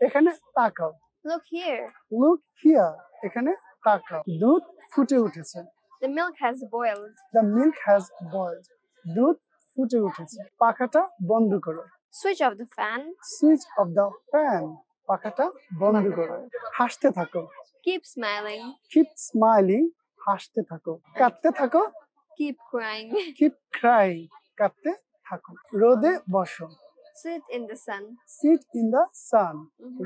এখানে তাকাও। Look here. Look here. এখানে তাকাও। দুধ ফুটে উঠেছে। The milk has boiled. The milk has boiled. দুধ ফুটে উঠেছে। পাখাটা বন্ধ করো। Switch off the fan. Switch off the fan. পাখাটা বন্ধ করো। হাসতে থাকো। Keep smiling. Keep smiling. হাসতে থাকো। কাঁদতে থাকো। Keep crying. Keep crying. কাঁদতে থাকো। রোদে বসো। Sit in the sun. Sit in the sun.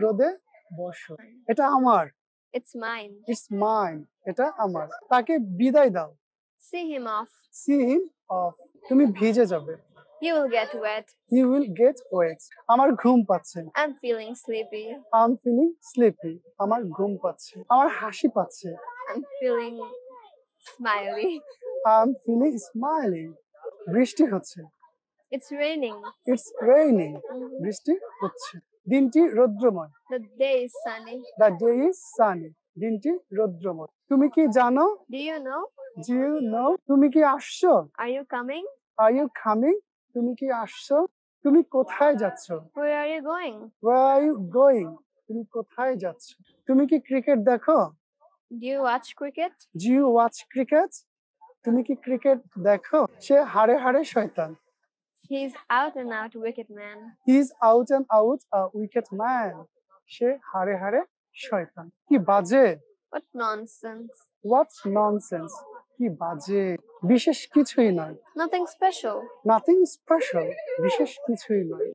রোদে বসো। এটা আমার। It's mine. It's mine. এটা আমার। তাকে বিদায় দাও। See him off. See him off. তুমি ভিজে যাবে। You will get wet. You will get wet. আমার ঘুম পাচ্ছে। I'm feeling sleepy. I'm feeling sleepy. আমার ঘুম পাচ্ছে। আমার হাসি পাচ্ছে। I'm feeling smiley. I'm feeling smiling. বৃষ্টি হচ্ছে। It's raining. It's raining. বৃষ্টি হচ্ছে। দিনটি রৌদ্রময়। The day is sunny. The day is sunny. দিনটি রৌদ্রময়। তুমি কি জানো? Do you know? Do you know? তুমি কি আসছো? Are you coming? Are you coming? তুমি কি আসছো? তুমি কোথায় যাচ্ছ? Where are you going? Where are you going? তুমি কোথায় যাচ্ছ? তুমি কি ক্রিকেট দেখো? Do you watch cricket? Do you watch cricket? তুমি কি ক্রিকেট দেখো? সে হাড়ে হাড়ে শয়তান। He's out and out wicked man. He is out and out a wicked man. সে হাড়ে হাড়ে শয়তান। কি বাজে? What nonsense. What nonsense. কি বাজে। বিশেষ কিছুই নয়। Nothing special. Nothing special. বিশেষ কিছুই নয়।